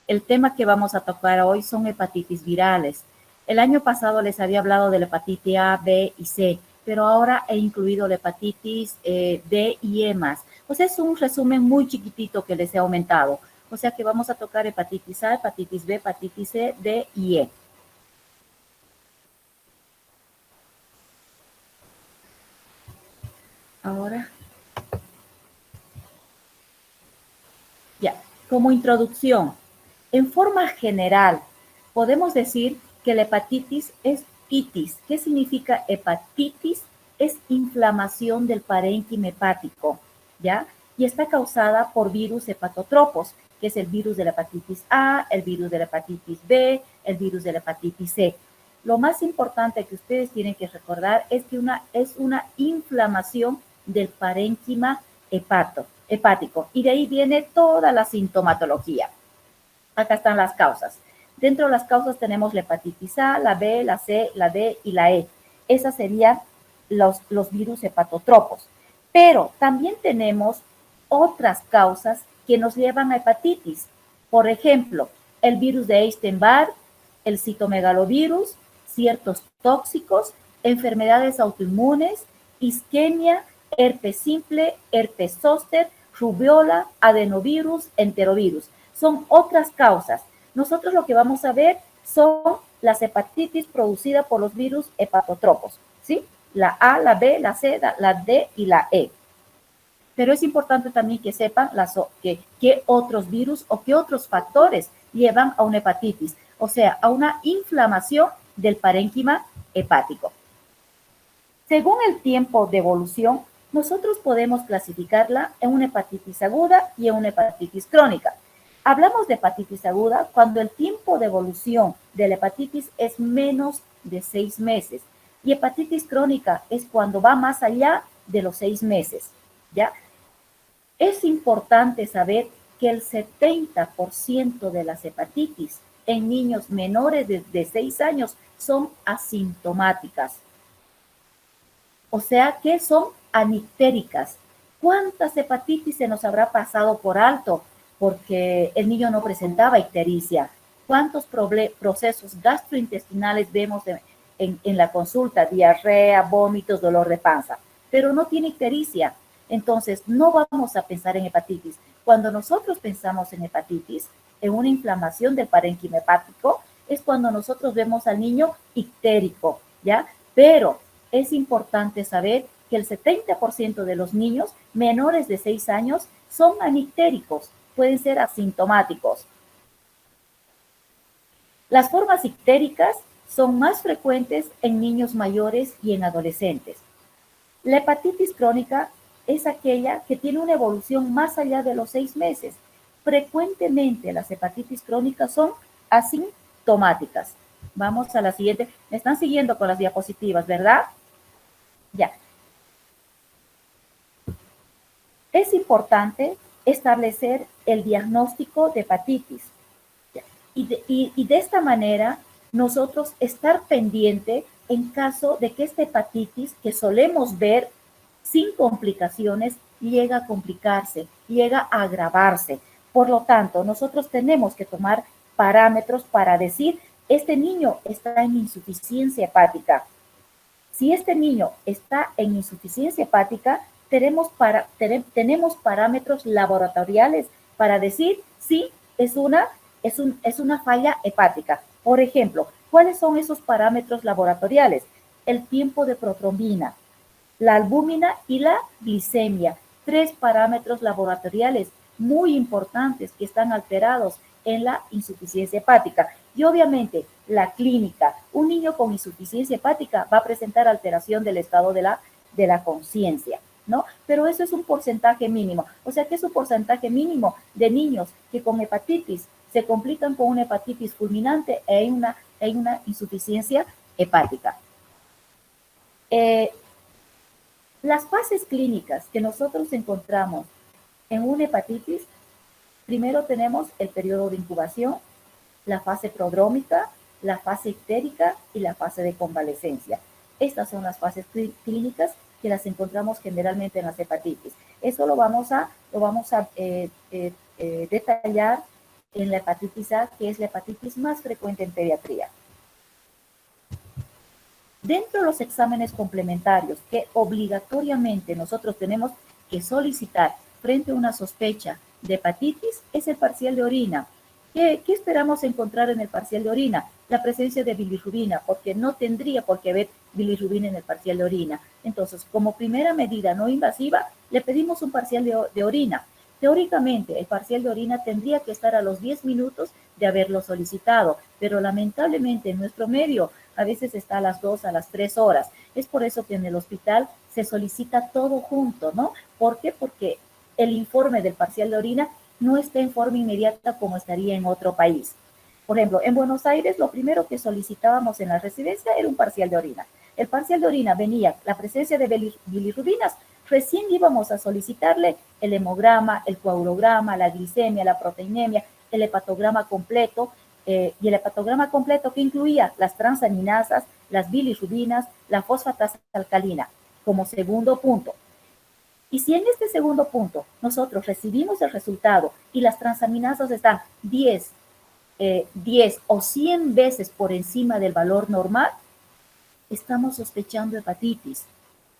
El tema que vamos a tocar hoy son hepatitis virales. El año pasado les había hablado de la hepatitis A, B y C, pero ahora he incluido la hepatitis D y E más. O sea, es un resumen muy chiquitito que les he aumentado. O sea que vamos a tocar hepatitis A, hepatitis B, hepatitis C, D y E. Ahora, ya, como introducción, en forma general, podemos decir que la hepatitis es itis. ¿Qué significa hepatitis? Es inflamación del parénquima hepático, ¿ya? Y está causada por virus hepatotropos, que es el virus de la hepatitis A, el virus de la hepatitis B, el virus de la hepatitis C. Lo más importante que ustedes tienen que recordar es que es una inflamación del parénquima hepático, y de ahí viene toda la sintomatología. Acá están las causas. Dentro de las causas tenemos la hepatitis A, la B, la C, la D y la E. Esas serían los virus hepatotropos. Pero también tenemos otras causas que nos llevan a hepatitis. Por ejemplo, el virus de Epstein-Barr, el citomegalovirus, ciertos tóxicos, enfermedades autoinmunes, isquemia, herpes simple, herpes zóster, rubiola, adenovirus, enterovirus. Son otras causas. Nosotros lo que vamos a ver son las hepatitis producidas por los virus hepatotropos, ¿sí? La A, la B, la C, la D y la E. Pero es importante también que sepan qué otros virus o qué otros factores llevan a una hepatitis, o sea, a una inflamación del parénquima hepático. Según el tiempo de evolución, nosotros podemos clasificarla en una hepatitis aguda y en una hepatitis crónica. Hablamos de hepatitis aguda cuando el tiempo de evolución de la hepatitis es menos de 6 meses, y hepatitis crónica es cuando va más allá de los 6 meses, ¿ya? Es importante saber que el 70% de las hepatitis en niños menores de 6 años son asintomáticas. O sea que son anictéricas. ¿Cuántas hepatitis se nos habrá pasado por alto porque el niño no presentaba ictericia? ¿Cuántos procesos gastrointestinales vemos en la consulta? Diarrea, vómitos, dolor de panza, pero no tiene ictericia. Entonces, no vamos a pensar en hepatitis. Cuando nosotros pensamos en hepatitis, en una inflamación del parénquima hepático, es cuando nosotros vemos al niño ictérico, ¿ya? Pero es importante saber que el 70% de los niños menores de 6 años son anictéricos, pueden ser asintomáticos. Las formas ictéricas son más frecuentes en niños mayores y en adolescentes. La hepatitis crónica es aquella que tiene una evolución más allá de los 6 meses. Frecuentemente las hepatitis crónicas son asintomáticas. Vamos a la siguiente. Me están siguiendo con las diapositivas, ¿verdad? Ya. Es importante establecer el diagnóstico de hepatitis. Y de esta manera, nosotros estar pendiente en caso de que esta hepatitis, que solemos ver sin complicaciones, llega a complicarse, llega a agravarse. Por lo tanto, nosotros tenemos que tomar parámetros para decir, este niño está en insuficiencia hepática. Si este niño está en insuficiencia hepática, tenemos parámetros laboratoriales para decir si es una falla hepática. Por ejemplo, ¿cuáles son esos parámetros laboratoriales? El tiempo de protrombina, la albúmina y la glicemia. 3 parámetros laboratoriales muy importantes que están alterados en la insuficiencia hepática. Y obviamente la clínica, un niño con insuficiencia hepática va a presentar alteración del estado de la conciencia, ¿no? Pero eso es un porcentaje mínimo. O sea que es un porcentaje mínimo de niños que con hepatitis se complican con una hepatitis fulminante e hay una insuficiencia hepática. Las fases clínicas que nosotros encontramos en una hepatitis, primero tenemos el periodo de incubación, la fase prodrómica, la fase ictérica y la fase de convalecencia. Estas son las fases clínicas que las encontramos generalmente en las hepatitis. Eso lo vamos a detallar en la hepatitis A, que es la hepatitis más frecuente en pediatría. Dentro de los exámenes complementarios que obligatoriamente nosotros tenemos que solicitar frente a una sospecha de hepatitis es el parcial de orina. ¿Qué esperamos encontrar en el parcial de orina? La presencia de bilirrubina, porque no tendría por qué haber bilirrubina en el parcial de orina. Entonces, como primera medida no invasiva, le pedimos un parcial de orina. Teóricamente, el parcial de orina tendría que estar a los 10 minutos de haberlo solicitado, pero lamentablemente en nuestro medio a veces está a las 2, a las 3 horas. Es por eso que en el hospital se solicita todo junto, ¿no? ¿Por qué? Porque el informe del parcial de orina no está en forma inmediata como estaría en otro país. Por ejemplo, en Buenos Aires lo primero que solicitábamos en la residencia era un parcial de orina. El parcial de orina venía la presencia de bilirrubinas, recién íbamos a solicitarle el hemograma, el coagulograma, la glicemia, la proteinemia, el hepatograma completo, y el hepatograma completo que incluía las transaminasas, las bilirrubinas, la fosfatasa alcalina, como segundo punto. Y si en este segundo punto nosotros recibimos el resultado y las transaminasas están 10 o 100 veces por encima del valor normal, estamos sospechando hepatitis.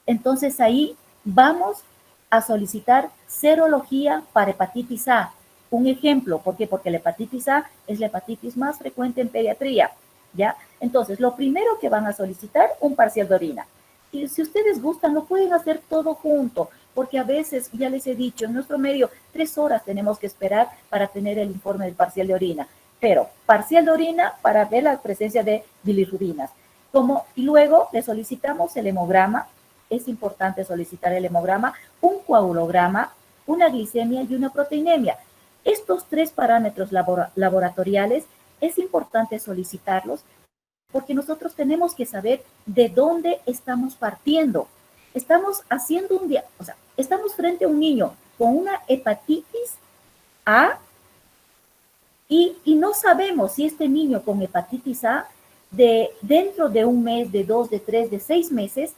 Entonces ahí vamos a solicitar serología para hepatitis A. Un ejemplo, ¿por qué? Porque la hepatitis A es la hepatitis más frecuente en pediatría, ¿ya? Entonces, lo primero que van a solicitar, un parcial de orina. Y si ustedes gustan, lo pueden hacer todo junto, porque a veces, ya les he dicho, en nuestro medio, 3 horas tenemos que esperar para tener el informe del parcial de orina. Pero parcial de orina para ver la presencia de bilirrubinas. Y luego le solicitamos el hemograma, es importante solicitar el hemograma, un coagulograma, una glicemia y una proteinemia. Estos 3 parámetros laboratoriales es importante solicitarlos porque nosotros tenemos que saber de dónde estamos partiendo. Estamos haciendo estamos frente a un niño con una hepatitis A y no sabemos si este niño con hepatitis A dentro de un mes, de 2, de 3, de 6 meses,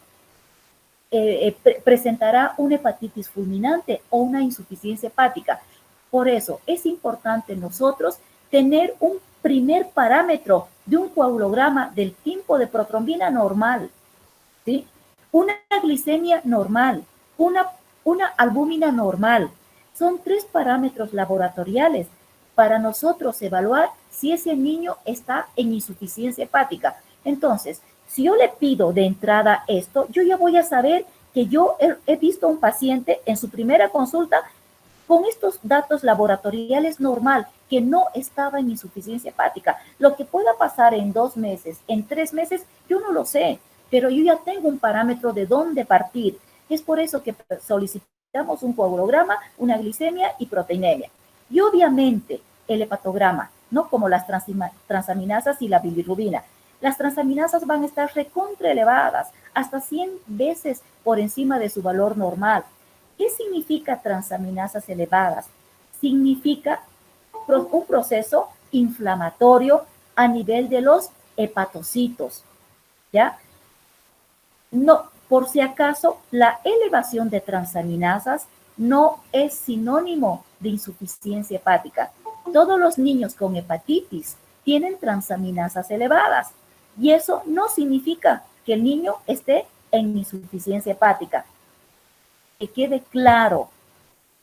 presentará una hepatitis fulminante o una insuficiencia hepática. Por eso es importante nosotros tener un primer parámetro de un coagulograma del tipo de protrombina normal, ¿sí? Una glicemia normal, una albúmina normal. Son 3 parámetros laboratoriales para nosotros evaluar si ese niño está en insuficiencia hepática. Entonces, si yo le pido de entrada esto, yo ya voy a saber que yo he visto a un paciente en su primera consulta con estos datos laboratoriales normal, que no estaba en insuficiencia hepática. Lo que pueda pasar en 2 meses, en 3 meses, yo no lo sé, pero yo ya tengo un parámetro de dónde partir. Es por eso que solicitamos un coagulograma, una glicemia y proteinemia. Y obviamente el hepatograma, no como las transaminasas y la bilirrubina. Las transaminasas van a estar recontra elevadas, hasta 100 veces por encima de su valor normal. ¿Qué significa transaminasas elevadas? Significa un proceso inflamatorio a nivel de los hepatocitos, ¿ya? No, por si acaso, la elevación de transaminasas no es sinónimo de insuficiencia hepática. Todos los niños con hepatitis tienen transaminasas elevadas y eso no significa que el niño esté en insuficiencia hepática. Que quede claro,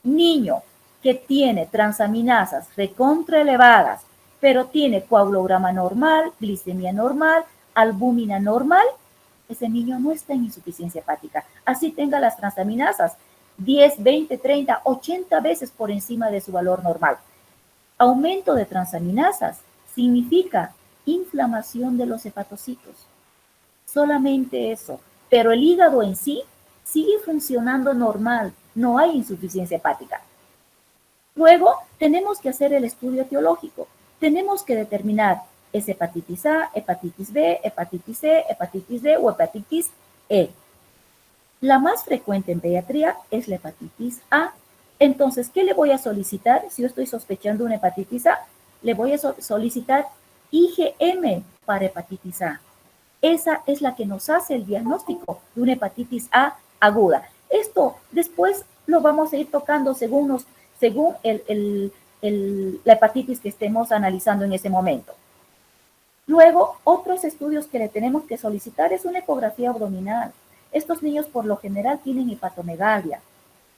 niño que tiene transaminasas recontra elevadas, pero tiene coagulograma normal, glicemia normal, albúmina normal, ese niño no está en insuficiencia hepática. Así tenga las transaminasas 10, 20, 30, 80 veces por encima de su valor normal. Aumento de transaminasas significa inflamación de los hepatocitos. Solamente eso. Pero el hígado en sí sigue funcionando normal. No hay insuficiencia hepática. Luego, tenemos que hacer el estudio etiológico. Tenemos que determinar ¿es hepatitis A, hepatitis B, hepatitis C, hepatitis D o hepatitis E? La más frecuente en pediatría es la hepatitis A. Entonces, ¿qué le voy a solicitar si yo estoy sospechando una hepatitis A? Le voy a solicitar IgM para hepatitis A. Esa es la que nos hace el diagnóstico de una hepatitis A aguda. Esto después lo vamos a ir tocando según la hepatitis que estemos analizando en ese momento. Luego, otros estudios que le tenemos que solicitar es una ecografía abdominal. Estos niños por lo general tienen hepatomegalia,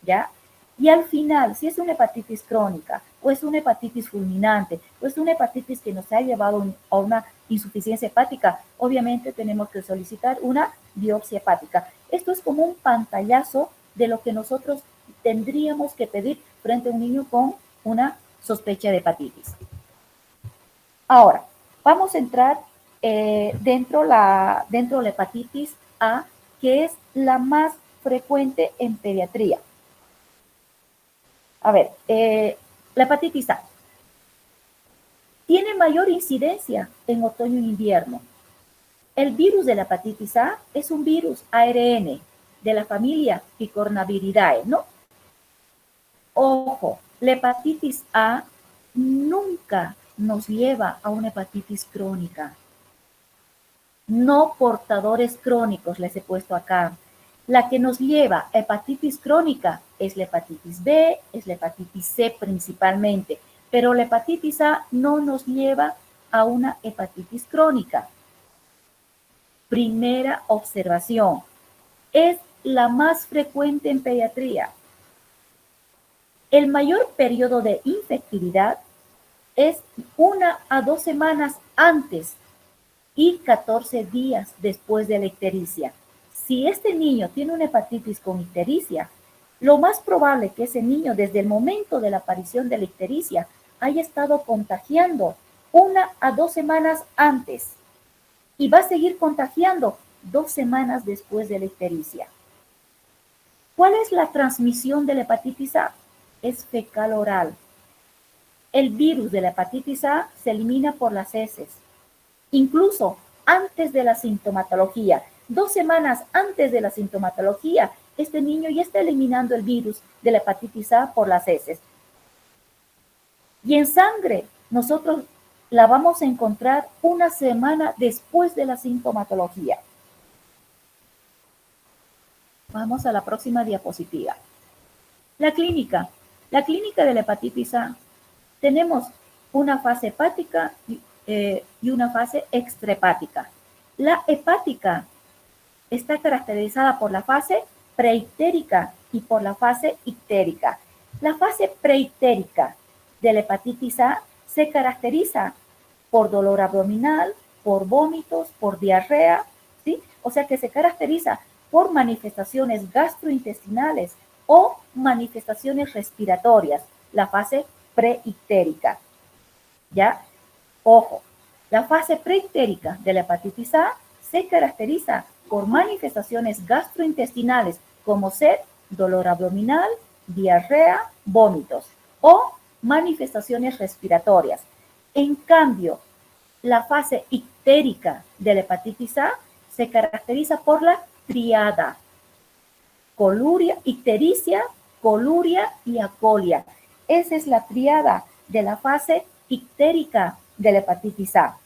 ¿ya? Y al final, si es una hepatitis crónica, o es una hepatitis fulminante, o es una hepatitis que nos ha llevado a una insuficiencia hepática, obviamente tenemos que solicitar una biopsia hepática. Esto es como un pantallazo de lo que nosotros tendríamos que pedir frente a un niño con una sospecha de hepatitis. Ahora, vamos a entrar dentro de la hepatitis A, que es la más frecuente en pediatría. A ver, la hepatitis A tiene mayor incidencia en otoño e invierno. El virus de la hepatitis A es un virus ARN de la familia Picornaviridae, ¿no? Ojo, la hepatitis A nunca nos lleva a una hepatitis crónica. No portadores crónicos les he puesto acá. La que nos lleva a hepatitis crónica es la hepatitis B, es la hepatitis C principalmente, pero la hepatitis A no nos lleva a una hepatitis crónica. Primera observación, es la más frecuente en pediatría. El mayor periodo de infectividad es 1 a 2 semanas antes y 14 días después de la ictericia. Si este niño tiene una hepatitis con ictericia, lo más probable es que ese niño desde el momento de la aparición de la ictericia haya estado contagiando 1 a 2 semanas antes y va a seguir contagiando 2 semanas después de la ictericia. ¿Cuál es la transmisión de la hepatitis A? Es fecal oral. El virus de la hepatitis A se elimina por las heces. Incluso antes de la sintomatología, 2 semanas antes de la sintomatología, este niño ya está eliminando el virus de la hepatitis A por las heces. Y en sangre, nosotros la vamos a encontrar 1 semana después de la sintomatología. Vamos a la próxima diapositiva. La clínica de la hepatitis A. Tenemos una fase hepática y una fase extrahepática. La hepática está caracterizada por la fase preictérica y por la fase ictérica. La fase preictérica de la hepatitis A se caracteriza por dolor abdominal, por vómitos, por diarrea, ¿sí? O sea que se caracteriza por manifestaciones gastrointestinales o manifestaciones respiratorias, la fase preictérica. ¿Ya? Ojo, la fase preictérica de la hepatitis A se caracteriza por manifestaciones gastrointestinales como ser dolor abdominal, diarrea, vómitos o manifestaciones respiratorias. En cambio, la fase ictérica de la hepatitis A se caracteriza por la triada: coluria, ictericia, coluria y acolia. Esa es la triada de la fase ictérica de la hepatitis A.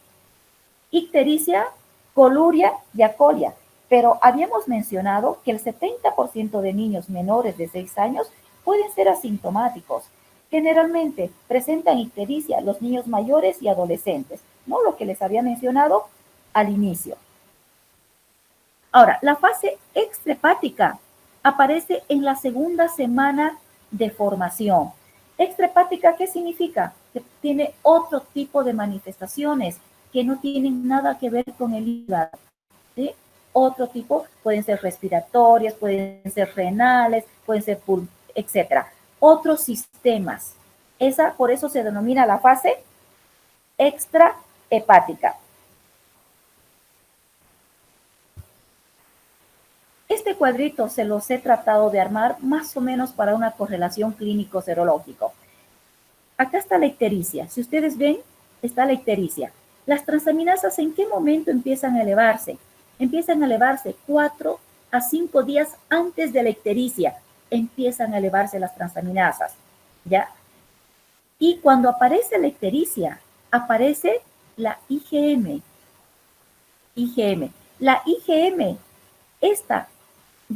Ictericia, coluria y acolia. Pero habíamos mencionado que el 70% de niños menores de 6 años pueden ser asintomáticos. Generalmente presentan ictericia los niños mayores y adolescentes, ¿no? Lo que les había mencionado al inicio. Ahora, la fase extrahepática aparece en la segunda semana de formación. Extrahepática, ¿qué significa? Que tiene otro tipo de manifestaciones que no tienen nada que ver con el hígado, ¿sí? Otro tipo, pueden ser respiratorias, pueden ser renales, pueden ser etcétera. Otros sistemas. Por eso se denomina la fase extrahepática. Este cuadrito se los he tratado de armar más o menos para una correlación clínico-serológico. Acá está la ictericia. Si ustedes ven, está la ictericia. Las transaminasas, ¿en qué momento empiezan a elevarse? Empiezan a elevarse 4 a 5 días antes de la ictericia. Empiezan a elevarse las transaminasas, ¿ya? Y cuando aparece la ictericia, aparece la IgM. La IgM, esta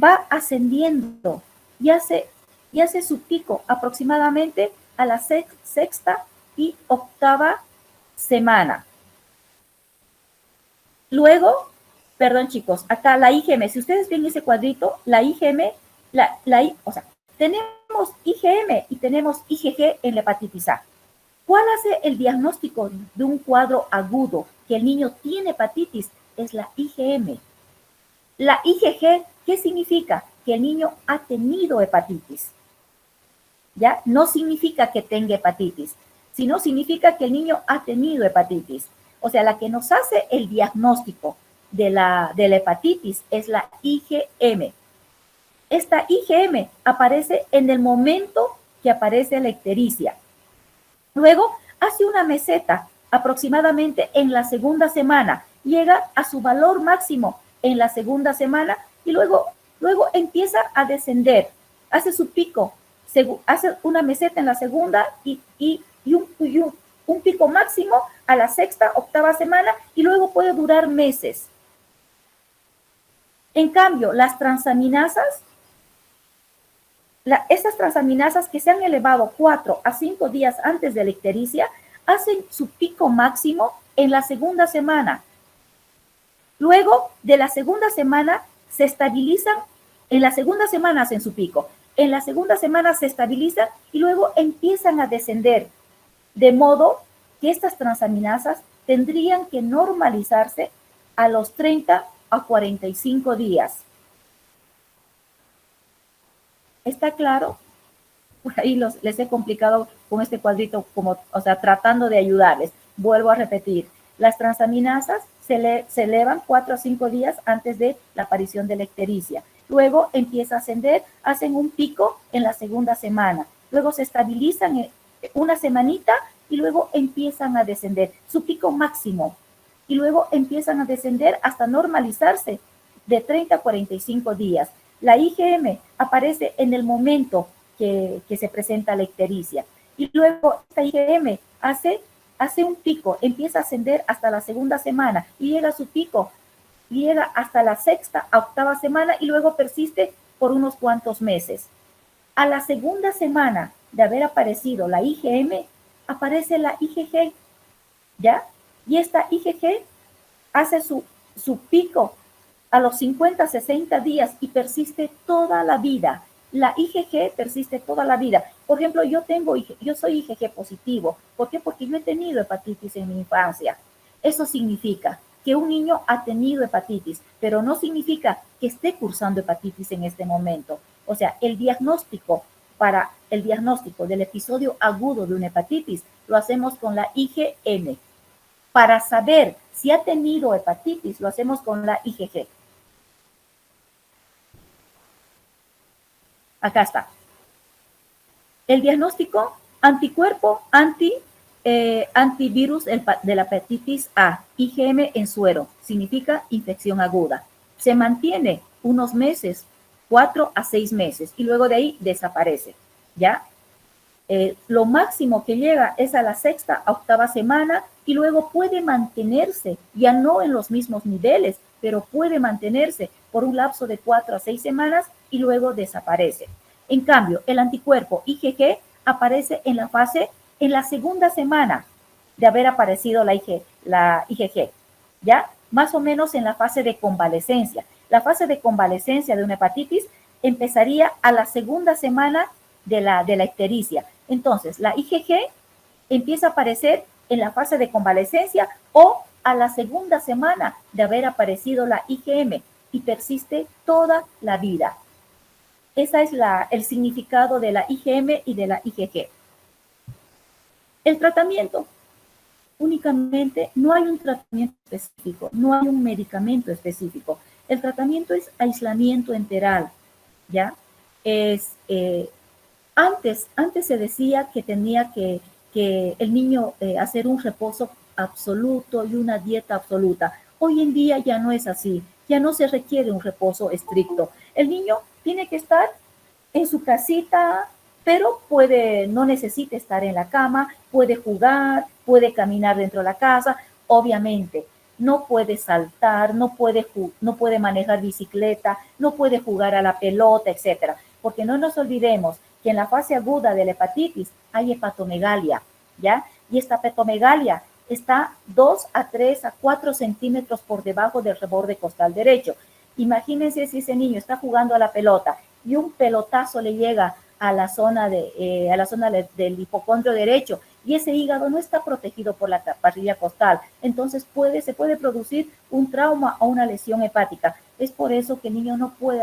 va ascendiendo y hace su pico aproximadamente a la sexta y octava semana. Luego, perdón chicos, acá la IgM, si ustedes ven ese cuadrito, la IgM, o sea, tenemos IgM y tenemos IgG en la hepatitis A. ¿Cuál hace el diagnóstico de un cuadro agudo que el niño tiene hepatitis? Es la IgM. La IgG, ¿qué significa? Que el niño ha tenido hepatitis. ¿Ya? No significa que tenga hepatitis, sino significa que el niño ha tenido hepatitis. O sea, la que nos hace el diagnóstico de la hepatitis es la IgM. Esta IgM aparece en el momento que aparece la ictericia. Luego hace una meseta aproximadamente en la segunda semana, llega a su valor máximo en la segunda semana y luego empieza a descender, hace su pico, hace una meseta en la segunda y un pico máximo a la sexta, octava semana y luego puede durar meses. En cambio, las transaminasas, estas transaminasas que se han elevado 4 a 5 días antes de la ictericia, hacen su pico máximo en la segunda semana. Luego de la segunda semana se estabilizan, en la segunda semana hacen su pico, en la segunda semana se estabilizan y luego empiezan a descender, de modo que estas transaminasas tendrían que normalizarse a los 30 a 45 días. ¿Está claro? Por ahí les he complicado con este cuadrito, tratando de ayudarles. Vuelvo a repetir, las transaminasas se elevan 4 a 5 días antes de la aparición de la ictericia. Luego empieza a ascender, hacen un pico en la segunda semana. Luego se estabilizan una semanita y luego empiezan a descender, su pico máximo. Y luego empiezan a descender hasta normalizarse de 30 a 45 días. La IgM aparece en el momento que se presenta la ictericia. Y luego esta IgM hace un pico, empieza a ascender hasta la segunda semana y llega a su pico, llega hasta la sexta a octava semana y luego persiste por unos cuantos meses. A la segunda semana de haber aparecido la IgM, aparece la IgG, ¿ya? Y esta IgG hace su pico a los 50, 60 días y persiste toda la vida. La IgG persiste toda la vida. Por ejemplo, yo soy IgG positivo. ¿Por qué? Porque yo he tenido hepatitis en mi infancia. Eso significa que un niño ha tenido hepatitis, pero no significa que esté cursando hepatitis en este momento. O sea, para el diagnóstico del episodio agudo de una hepatitis, lo hacemos con la IgM. Para saber si ha tenido hepatitis, lo hacemos con la IgG. Acá está. El diagnóstico: anticuerpo antivirus de la hepatitis A, IgM en suero, significa infección aguda. Se mantiene unos meses, 4 a 6 meses, y luego de ahí desaparece, ¿ya? Lo máximo que llega es a la sexta a octava semana y luego puede mantenerse, ya no en los mismos niveles, pero puede mantenerse por un lapso de 4 a 6 semanas y luego desaparece. En cambio, el anticuerpo IgG aparece en la segunda semana de haber aparecido la IgG, ¿ya? Más o menos en la fase de convalecencia. La fase de convalecencia de una hepatitis empezaría a la segunda semana de la ictericia. Entonces, la IgG empieza a aparecer en la fase de convalecencia o a la segunda semana de haber aparecido la IgM y persiste toda la vida. Ese es el significado de la IgM y de la IgG. El tratamiento, únicamente no hay un tratamiento específico, no hay un medicamento específico. El tratamiento es aislamiento enteral, ¿ya? Antes se decía que tenía que el niño hacer un reposo absoluto y una dieta absoluta. Hoy en día ya no es así, ya no se requiere un reposo estricto. El niño tiene que estar en su casita, pero no necesita estar en la cama, puede jugar, puede caminar dentro de la casa. Obviamente, no puede saltar, no puede manejar bicicleta, no puede jugar a la pelota, etcétera. Porque no nos olvidemos que en la fase aguda de la hepatitis hay hepatomegalia, ¿ya? Y esta hepatomegalia está 2 a 3 a 4 centímetros por debajo del reborde costal derecho. Imagínense si ese niño está jugando a la pelota y un pelotazo le llega a la zona, del hipocondrio derecho y ese hígado no está protegido por la parrilla costal, entonces se puede producir un trauma o una lesión hepática. Es por eso que el niño no puede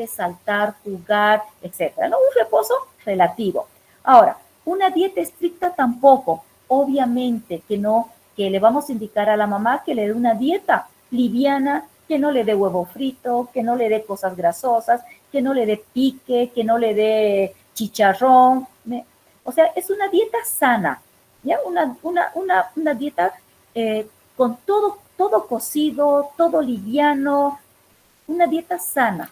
saltar, jugar, etcétera, ¿no? Un reposo relativo. Ahora, una dieta estricta tampoco. Obviamente que no, que le vamos a indicar a la mamá que le dé una dieta liviana, que no le dé huevo frito, que no le dé cosas grasosas, que no le dé pique, que no le dé chicharrón. O sea, es una dieta sana, ¿ya? Una dieta con todo cocido, todo liviano, una dieta sana.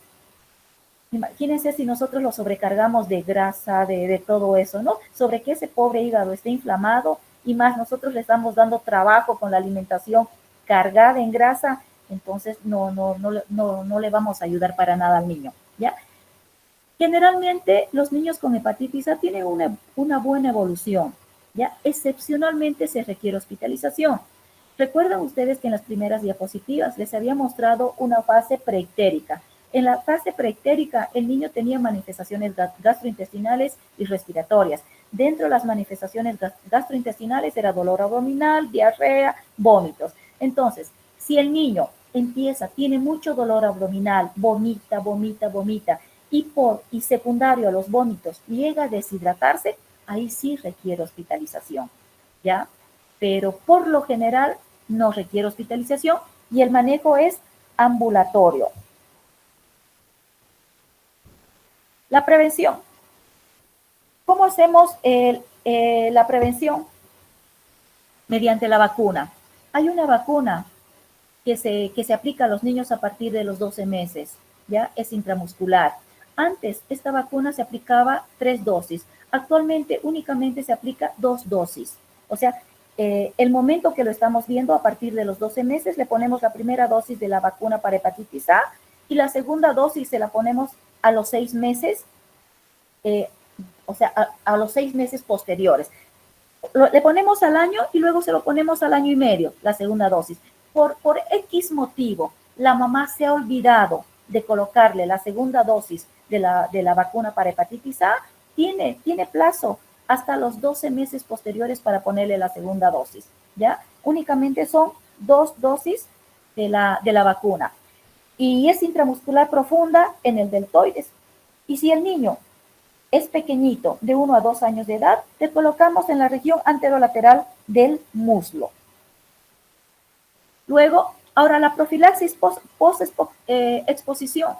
Imagínense si nosotros lo sobrecargamos de grasa, de todo eso, ¿no? Sobre que ese pobre hígado esté inflamado y más nosotros le estamos dando trabajo con la alimentación cargada en grasa, entonces no le vamos a ayudar para nada al niño, ¿ya? Generalmente los niños con hepatitis A tienen una buena evolución, ¿ya? Excepcionalmente se requiere hospitalización. Recuerdan ustedes que en las primeras diapositivas les había mostrado una fase preictérica. En la fase preictérica el niño tenía manifestaciones gastrointestinales y respiratorias. Dentro de las manifestaciones gastrointestinales era dolor abdominal, diarrea, vómitos. Entonces, si el niño tiene mucho dolor abdominal, vomita, y secundario a los vómitos llega a deshidratarse, ahí sí requiere hospitalización, ¿ya? Pero por lo general no requiere hospitalización y el manejo es ambulatorio. La prevención. ¿Cómo hacemos la prevención? Mediante la vacuna. Hay una vacuna que se aplica a los niños a partir de los 12 meses, ¿ya? Es intramuscular. Antes, esta vacuna se aplicaba 3 dosis. Actualmente, únicamente se aplica 2 dosis. O sea, el momento que lo estamos viendo, a partir de los 12 meses, le ponemos la primera dosis de la vacuna para hepatitis A y la segunda dosis se la ponemos a los 6 meses, o sea, a los 6 meses posteriores. Le ponemos al año y luego se lo ponemos al año y medio, la segunda dosis. Por X motivo, la mamá se ha olvidado de colocarle la segunda dosis de la vacuna para hepatitis A, tiene plazo hasta los 12 meses posteriores para ponerle la segunda dosis, ¿ya? Únicamente son 2 dosis de la vacuna. Y es intramuscular profunda en el deltoides. Y si el niño es pequeñito, de 1 a 2 años de edad, le colocamos en la región anterolateral del muslo. Luego, ahora la profilaxis post-exposición.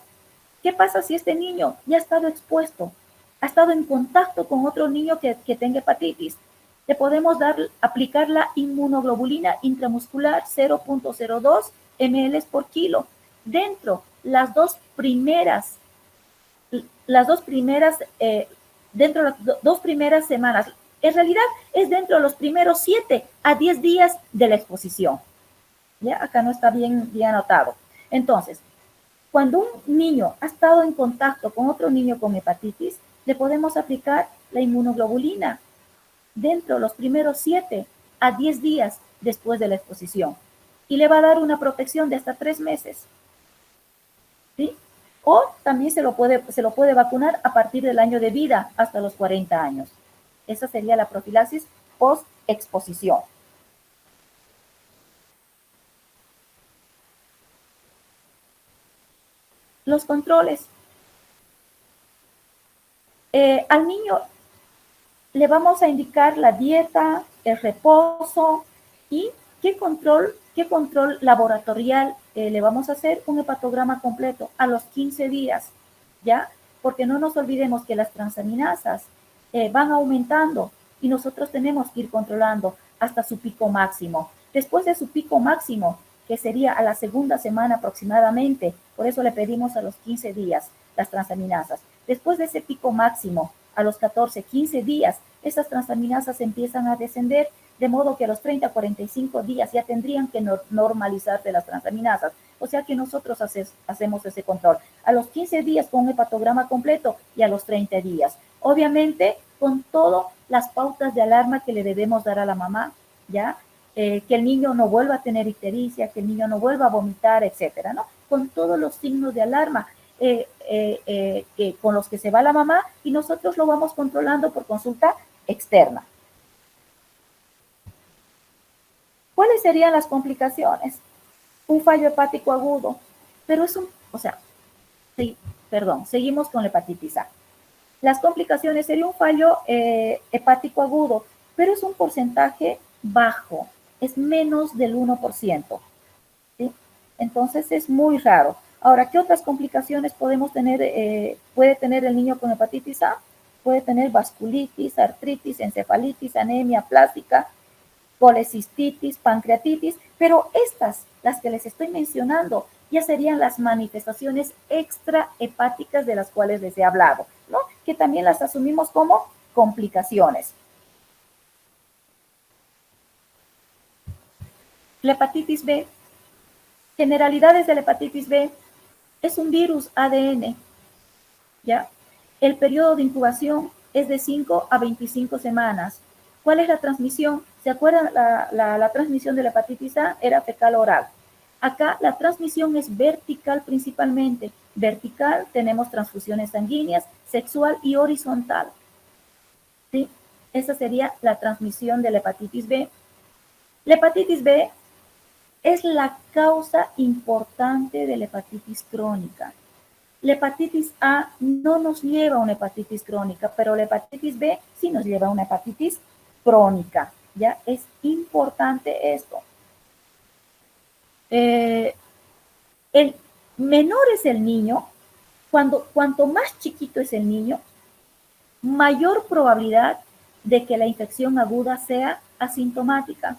¿Qué pasa si este niño ya ha estado expuesto, ha estado en contacto con otro niño que tenga hepatitis? Le podemos aplicar la inmunoglobulina intramuscular 0.02 ml por kilo. Dentro, dentro de las 2 primeras semanas. En realidad es dentro de los primeros 7 a 10 días de la exposición. ¿Ya? Acá no está bien anotado. Entonces, cuando un niño ha estado en contacto con otro niño con hepatitis, le podemos aplicar la inmunoglobulina dentro de los primeros 7 a 10 días después de la exposición. Y le va a dar una protección de hasta 3 meses. ¿Sí? O también se lo puede vacunar a partir del año de vida hasta los 40 años. Esa sería la profilaxis post-exposición. Los controles. Al niño le vamos a indicar la dieta, el reposo y qué control laboratorial le vamos a hacer. Un hepatograma completo a los 15 días, ¿ya? Porque no nos olvidemos que las transaminasas van aumentando y nosotros tenemos que ir controlando hasta su pico máximo. Después de su pico máximo, que sería a la segunda semana aproximadamente, por eso le pedimos a los 15 días las transaminasas. Después de ese pico máximo, a los 14, 15 días, esas transaminasas empiezan a descender, de modo que a los 30, 45 días ya tendrían que normalizarse las transaminasas. O sea que nosotros hacemos ese control a los 15 días con un hepatograma completo y a los 30 días. Obviamente, con todas las pautas de alarma que le debemos dar a la mamá, ¿ya? Que el niño no vuelva a tener ictericia, que el niño no vuelva a vomitar, etcétera, ¿no? Con todos los signos de alarma con los que se va la mamá y nosotros lo vamos controlando por consulta externa. ¿Cuáles serían las complicaciones? Un fallo hepático agudo, pero es seguimos con la hepatitis A. Las complicaciones sería un fallo hepático agudo, pero es un porcentaje bajo, es menos del 1%. ¿Sí? Entonces es muy raro. Ahora, ¿qué otras complicaciones podemos tener? Puede tener el niño con hepatitis A, puede tener vasculitis, artritis, encefalitis, anemia plástica, colecistitis, pancreatitis, pero estas, las que les estoy mencionando, ya serían las manifestaciones extrahepáticas de las cuales les he hablado, ¿no? Que también las asumimos como complicaciones. La hepatitis B, generalidades de la hepatitis B, es un virus ADN, ¿ya? El periodo de incubación es de 5 a 25 semanas. ¿Cuál es la transmisión? ¿Se acuerdan? La transmisión de la hepatitis A era fecal oral. Acá la transmisión es vertical principalmente. Vertical tenemos transfusiones sanguíneas, sexual y horizontal. ¿Sí? Esa sería la transmisión de la hepatitis B. La hepatitis B es la causa importante de la hepatitis crónica. La hepatitis A no nos lleva a una hepatitis crónica, pero la hepatitis B sí nos lleva a una hepatitis crónica. ¿Ya? Es importante esto. El menor es el niño, cuanto más chiquito es el niño, mayor probabilidad de que la infección aguda sea asintomática.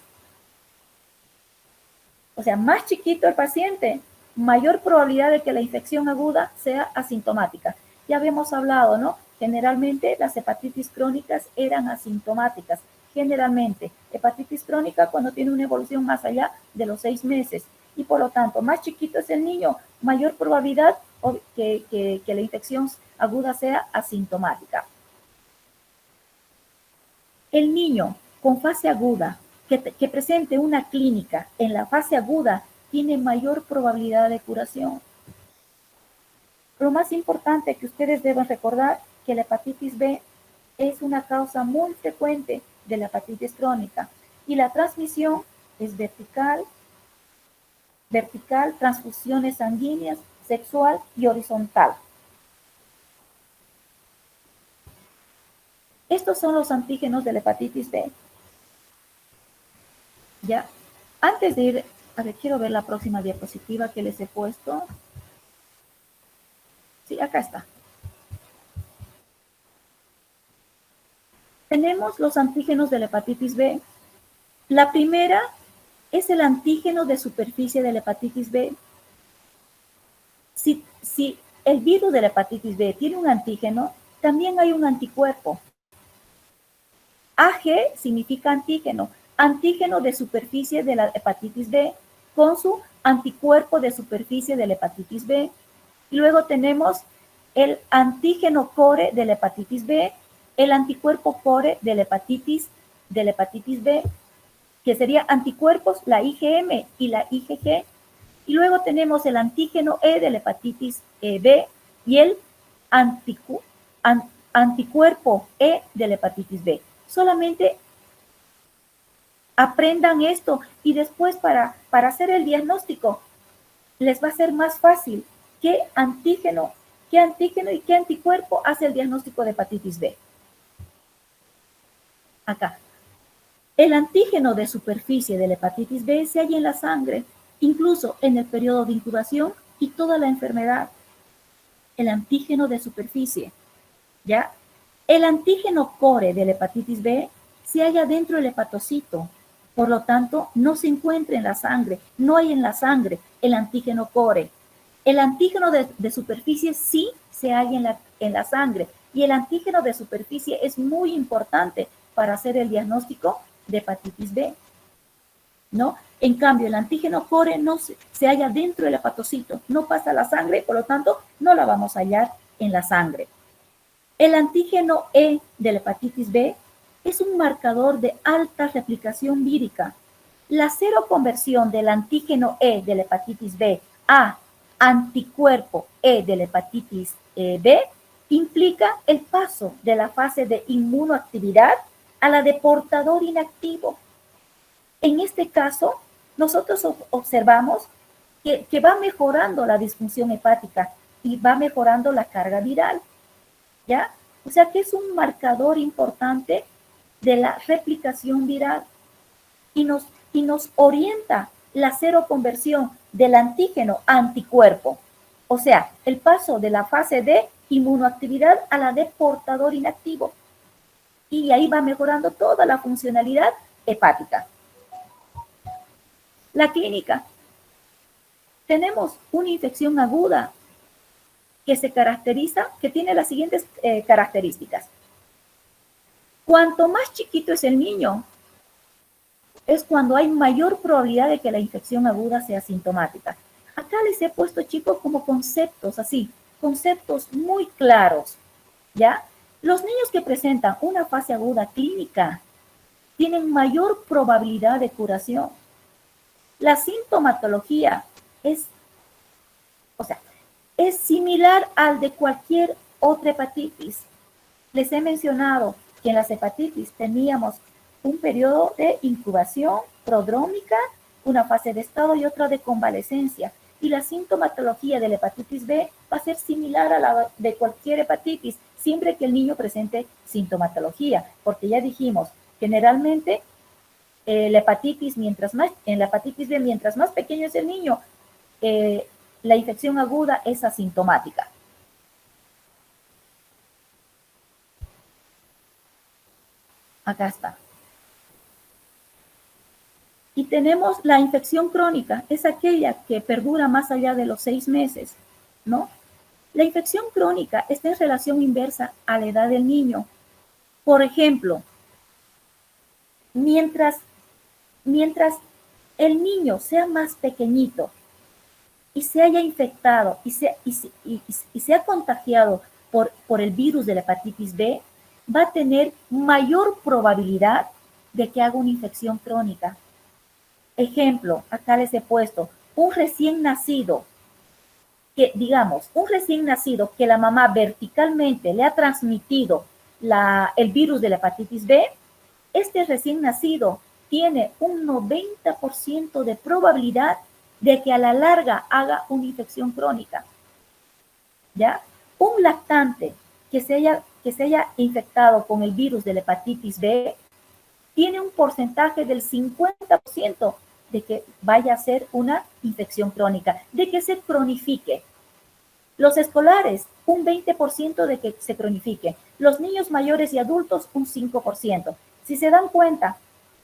O sea, más chiquito el paciente, mayor probabilidad de que la infección aguda sea asintomática. Ya habíamos hablado, ¿no? Generalmente las hepatitis crónicas eran asintomáticas. Generalmente, hepatitis crónica cuando tiene una evolución más allá de los 6 meses. Y por lo tanto, más chiquito es el niño, mayor probabilidad que la infección aguda sea asintomática. El niño con fase aguda que presente una clínica en la fase aguda tiene mayor probabilidad de curación. Lo más importante que ustedes deben recordar que la hepatitis B es una causa muy frecuente de la hepatitis crónica y la transmisión es vertical, transfusiones sanguíneas, sexual y horizontal. Estos son los antígenos de la hepatitis B. Ya, antes de ir, a ver, quiero ver la próxima diapositiva que les he puesto. Sí, acá está. Tenemos los antígenos de la hepatitis B. La primera es el antígeno de superficie de la hepatitis B. Si el virus de la hepatitis B tiene un antígeno, también hay un anticuerpo. AG significa antígeno, antígeno de superficie de la hepatitis B con su anticuerpo de superficie de la hepatitis B. Y luego tenemos el antígeno core de la hepatitis B, el anticuerpo core de la hepatitis B, que sería anticuerpos, la IgM y la IgG. Y luego tenemos el antígeno E de la hepatitis B y el anticuerpo E de la hepatitis B. Solamente aprendan esto y después para hacer el diagnóstico les va a ser más fácil qué antígeno y qué anticuerpo hace el diagnóstico de hepatitis B. Acá. El antígeno de superficie de la hepatitis B se halla en la sangre, incluso en el periodo de incubación y toda la enfermedad. El antígeno de superficie, ¿ya? El antígeno core de la hepatitis B se halla dentro del hepatocito, por lo tanto, no se encuentra en la sangre, no hay en la sangre el antígeno core. El antígeno de superficie sí se halla en la sangre y el antígeno de superficie es muy importante para hacer el diagnóstico de hepatitis B. ¿no? En cambio, el antígeno core no se halla dentro del hepatocito, no pasa a la sangre, por lo tanto, no la vamos a hallar en la sangre. El antígeno E de la hepatitis B es un marcador de alta replicación vírica. La seroconversión del antígeno E de la hepatitis B a anticuerpo E de la hepatitis B implica el paso de la fase de inmunoactividad a la de portador inactivo. En este caso, nosotros observamos que va mejorando la disfunción hepática y va mejorando la carga viral, ¿ya? O sea que es un marcador importante de la replicación viral y nos orienta la seroconversión del antígeno a anticuerpo. O sea, el paso de la fase de inmunoactividad a la de portador inactivo. Y ahí va mejorando toda la funcionalidad hepática. La clínica. Tenemos una infección aguda que se caracteriza, que tiene las siguientes características. Cuanto más chiquito es el niño, es cuando hay mayor probabilidad de que la infección aguda sea sintomática. Acá les he puesto, chicos, como conceptos así, conceptos muy claros, ¿ya? Los niños que presentan una fase aguda clínica tienen mayor probabilidad de curación. La sintomatología es similar al de cualquier otra hepatitis. Les he mencionado que en las hepatitis teníamos un periodo de incubación prodrómica, una fase de estado y otra de convalecencia. Y la sintomatología de la hepatitis B va a ser similar a la de cualquier hepatitis, siempre que el niño presente sintomatología, porque ya dijimos, generalmente la hepatitis, en la hepatitis B, mientras más pequeño es el niño, la infección aguda es asintomática. Acá está. Y tenemos la infección crónica, es aquella que perdura más allá de los 6 meses, ¿no? La infección crónica está en relación inversa a la edad del niño. Por ejemplo, mientras el niño sea más pequeñito y se haya infectado y se ha contagiado por el virus de la hepatitis B, va a tener mayor probabilidad de que haga una infección crónica. Ejemplo, acá les he puesto un recién nacido, un recién nacido que la mamá verticalmente le ha transmitido el virus de la hepatitis B, este recién nacido tiene un 90% de probabilidad de que a la larga haga una infección crónica. ¿Ya? Un lactante que se haya infectado con el virus de la hepatitis B tiene un porcentaje del 50% de que vaya a ser una infección crónica, de que se cronifique. Los escolares, un 20% de que se cronifique. Los niños mayores y adultos, un 5%. Si se dan cuenta,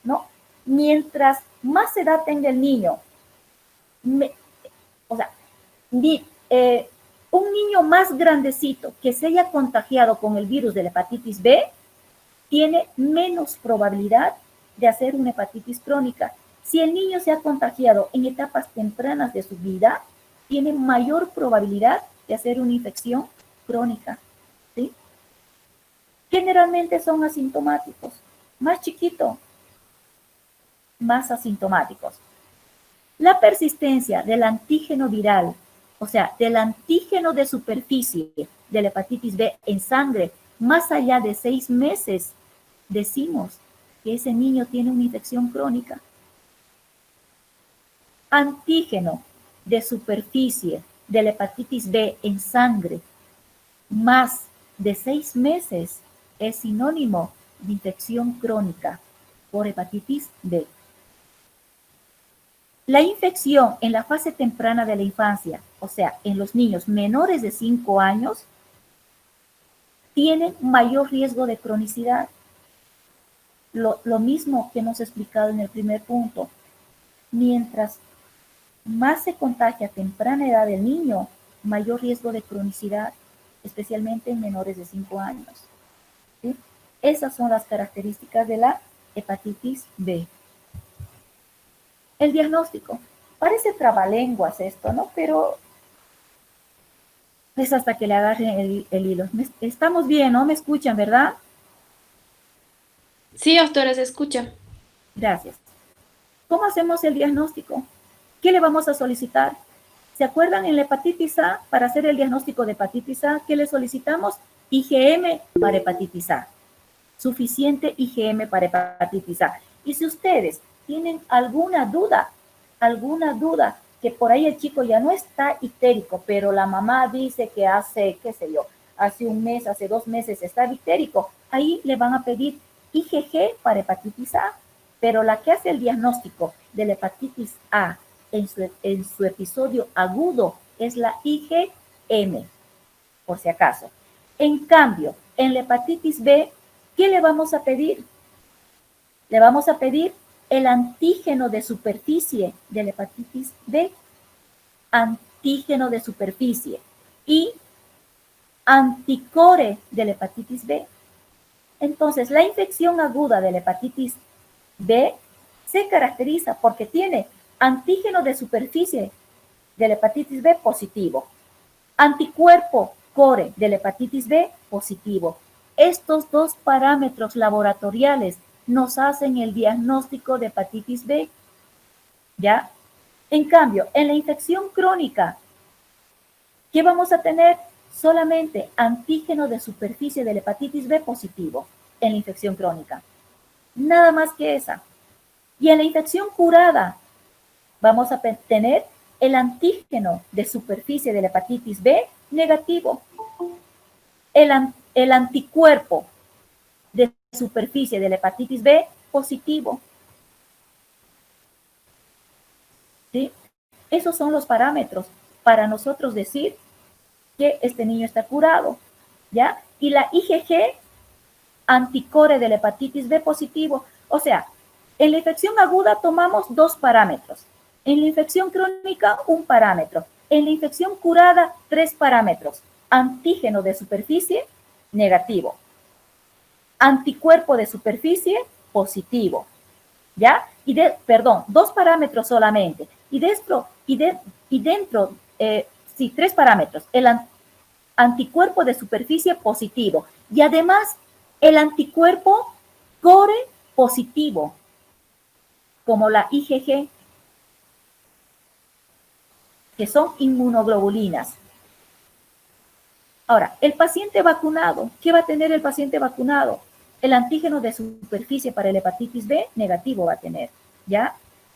¿no? Mientras más edad tenga el niño, un niño más grandecito que se haya contagiado con el virus de la hepatitis B tiene menos probabilidad de hacer una hepatitis crónica. Si el niño se ha contagiado en etapas tempranas de su vida, tiene mayor probabilidad de hacer una infección crónica, ¿sí? Generalmente son asintomáticos. Más chiquito, más asintomáticos. La persistencia del antígeno viral, o sea, del antígeno de superficie de la hepatitis B en sangre, más allá de 6 meses, decimos que ese niño tiene una infección crónica. Antígeno de superficie de la hepatitis B en sangre, más de 6 meses, es sinónimo de infección crónica por hepatitis B. La infección en la fase temprana de la infancia, o sea, en los niños menores de 5 años, tienen mayor riesgo de cronicidad. Lo mismo que hemos explicado en el primer punto. Mientras más se contagia a temprana edad del niño, mayor riesgo de cronicidad, especialmente en menores de 5 años. ¿Sí? Esas son las características de la hepatitis B. El diagnóstico. Parece trabalenguas esto, ¿no? Pero es hasta que le agarren el hilo. Estamos bien, ¿no? ¿Me escuchan, verdad? Sí, doctora, se escucha. Gracias. ¿Cómo hacemos el diagnóstico? ¿Qué le vamos a solicitar? ¿Se acuerdan en la hepatitis A, para hacer el diagnóstico de hepatitis A, qué le solicitamos? IgM para hepatitis A. Suficiente IgM para hepatitis A. Y si ustedes tienen alguna duda, que por ahí el chico ya no está ictérico, pero la mamá dice que hace, qué sé yo, hace un mes, hace 2 meses está ictérico, ahí le van a pedir IgG para hepatitis A, pero la que hace el diagnóstico de la hepatitis A en su episodio agudo es la IgM, por si acaso. En cambio, en la hepatitis B, ¿qué le vamos a pedir? Le vamos a pedir el antígeno de superficie de la hepatitis B, antígeno de superficie y anticore de la hepatitis B. Entonces, la infección aguda de la hepatitis B se caracteriza porque tiene antígeno de superficie de la hepatitis B positivo, anticuerpo core de la hepatitis B positivo. Estos dos parámetros laboratoriales nos hacen el diagnóstico de hepatitis B, ¿ya? En cambio, en la infección crónica, ¿qué vamos a tener? Solamente antígeno de superficie de la hepatitis B positivo en la infección crónica. Nada más que esa. Y en la infección curada, vamos a tener el antígeno de superficie de la hepatitis B negativo. El anticuerpo de superficie de la hepatitis B positivo. ¿Sí? Esos son los parámetros para nosotros decir que este niño está curado, ¿ya? Y la IgG, anticore de la hepatitis B positivo. O sea, en la infección aguda tomamos 2 parámetros. En la infección crónica, 1 parámetro. En la infección curada, 3 parámetros. Antígeno de superficie, negativo. Anticuerpo de superficie, positivo. ¿Ya? Perdón, 2 parámetros solamente. Y dentro, sí, 3 parámetros. El anticuerpo de superficie positivo. Y además, el anticuerpo core positivo, como la IgG, que son inmunoglobulinas. Ahora, el paciente vacunado, ¿qué va a tener el paciente vacunado? El antígeno de superficie para el hepatitis B negativo va a tener, ¿ya?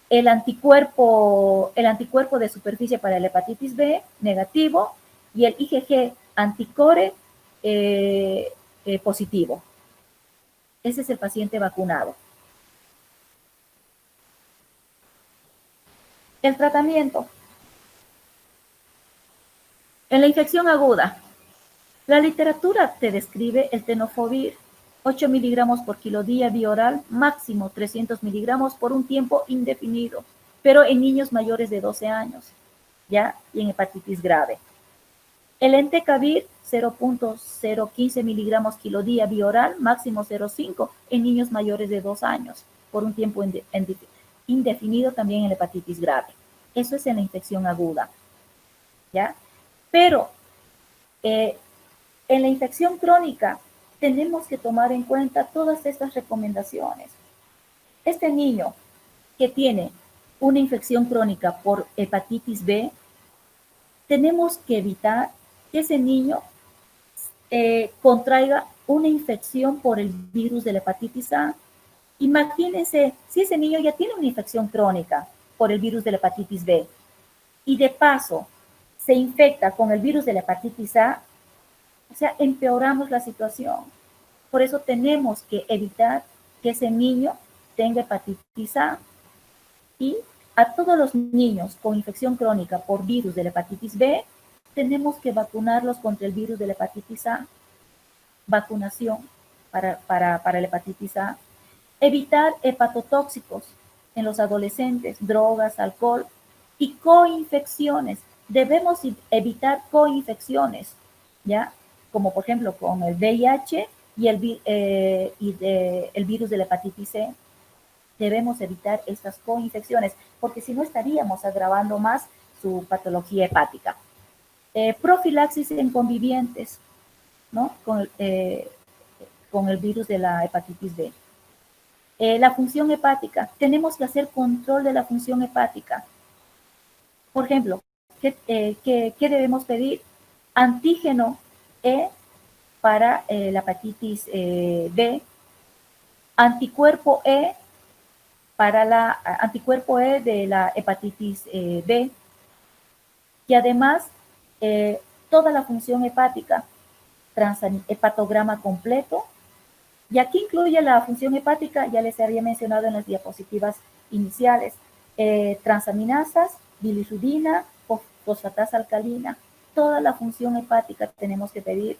El anticuerpo de superficie para el hepatitis B negativo y el IgG anticore positivo. Ese es el paciente vacunado. El tratamiento. En la infección aguda, la literatura te describe el tenofovir, 8 miligramos por kilo día vía oral, máximo 300 miligramos por un tiempo indefinido, pero en niños mayores de 12 años, ¿ya? Y en hepatitis grave. El entecavir, 0.015 miligramos kilo día vía oral, máximo 0.5 en niños mayores de 2 años, por un tiempo indefinido también en hepatitis grave. Eso es en la infección aguda, ¿ya? Pero en la infección crónica tenemos que tomar en cuenta todas estas recomendaciones. Este niño que tiene una infección crónica por hepatitis B, tenemos que evitar que ese niño contraiga una infección por el virus de la hepatitis A. Imagínense si ese niño ya tiene una infección crónica por el virus de la hepatitis B y de paso se infecta con el virus de la hepatitis A, o sea, empeoramos la situación. Por eso tenemos que evitar que ese niño tenga hepatitis A y a todos los niños con infección crónica por virus de la hepatitis B, tenemos que vacunarlos contra el virus de la hepatitis A. Vacunación para la hepatitis A. Evitar hepatotóxicos en los adolescentes, drogas, alcohol y coinfecciones. Debemos evitar coinfecciones, ¿ya? Como por ejemplo con el VIH y el virus de la hepatitis C. Debemos evitar estas coinfecciones, porque si no estaríamos agravando más su patología hepática. Profilaxis en convivientes, ¿no? Con el virus de la hepatitis B. La función hepática. Tenemos que hacer control de la función hepática. Por ejemplo, ¿qué debemos pedir? Antígeno E para la hepatitis B, anticuerpo E para anticuerpo E de la hepatitis B, y además toda la función hepática, hepatograma completo. Y aquí incluye la función hepática, ya les había mencionado en las diapositivas iniciales, transaminasas, bilirrubina, fosfatasa alcalina, toda la función hepática tenemos que pedir,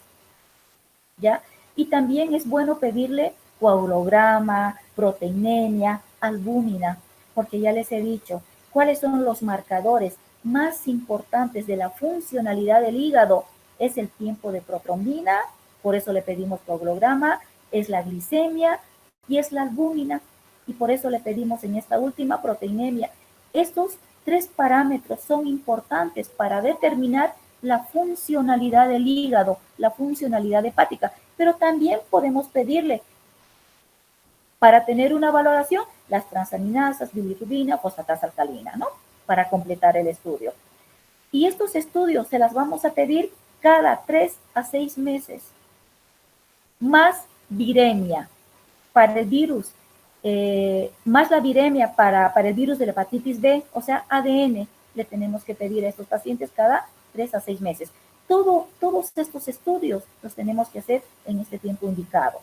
¿ya? Y también es bueno pedirle coagulograma, proteinemia, albúmina, porque ya les he dicho, ¿cuáles son los marcadores más importantes de la funcionalidad del hígado? Es el tiempo de protrombina, por eso le pedimos coagulograma, es la glicemia y es la albúmina, y por eso le pedimos en esta última proteinemia. Estos tres parámetros son importantes para determinar la funcionalidad del hígado, la funcionalidad hepática, pero también podemos pedirle para tener una valoración las transaminasas, bilirrubina, fosfatasa alcalina, ¿no? Para completar el estudio. Y estos estudios se las vamos a pedir cada 3 a 6 meses. Más viremia para el virus, más la viremia para el virus de la hepatitis B, o sea, ADN, le tenemos que pedir a estos pacientes cada 3 a 6 meses. Todos estos estudios los tenemos que hacer en este tiempo indicado.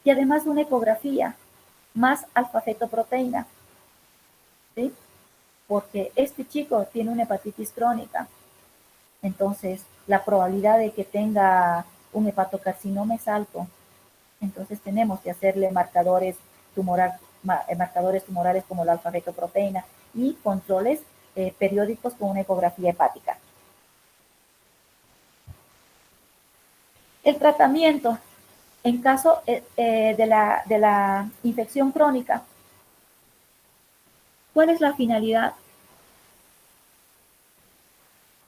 Y además de una ecografía, más alfa-fetoproteína, ¿sí? Porque este chico tiene una hepatitis crónica, entonces la probabilidad de que tenga un hepatocarcinoma es alto. Entonces tenemos que hacerle marcadores tumorales como la alfa-fetoproteína y controles periódicos con una ecografía hepática. El tratamiento en caso de la infección crónica. ¿Cuál es la finalidad?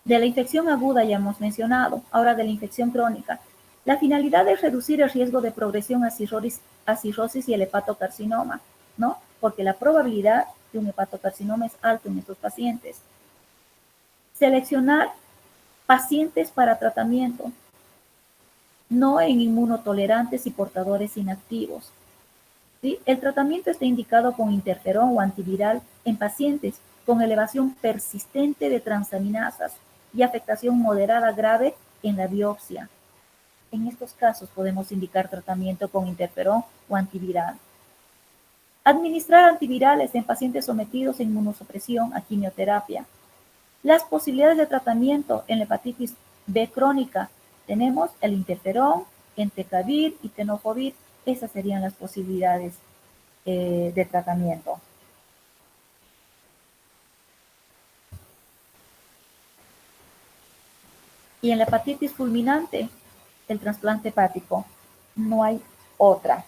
De la infección aguda ya hemos mencionado, ahora de la infección crónica. La finalidad es reducir el riesgo de progresión a cirrosis y el hepatocarcinoma, ¿no? Porque la probabilidad de un hepatocarcinoma es alta en estos pacientes. Seleccionar pacientes para tratamiento, no en inmunotolerantes y portadores inactivos. ¿Sí? El tratamiento está indicado con interferón o antiviral en pacientes con elevación persistente de transaminasas y afectación moderada grave en la biopsia. En estos casos podemos indicar tratamiento con interferón o antiviral. Administrar antivirales en pacientes sometidos a inmunosupresión, a quimioterapia. Las posibilidades de tratamiento en la hepatitis B crónica. Tenemos el interferón, entecavir y tenofovir. Esas serían las posibilidades de tratamiento. Y en la hepatitis fulminante, el trasplante hepático. No hay otra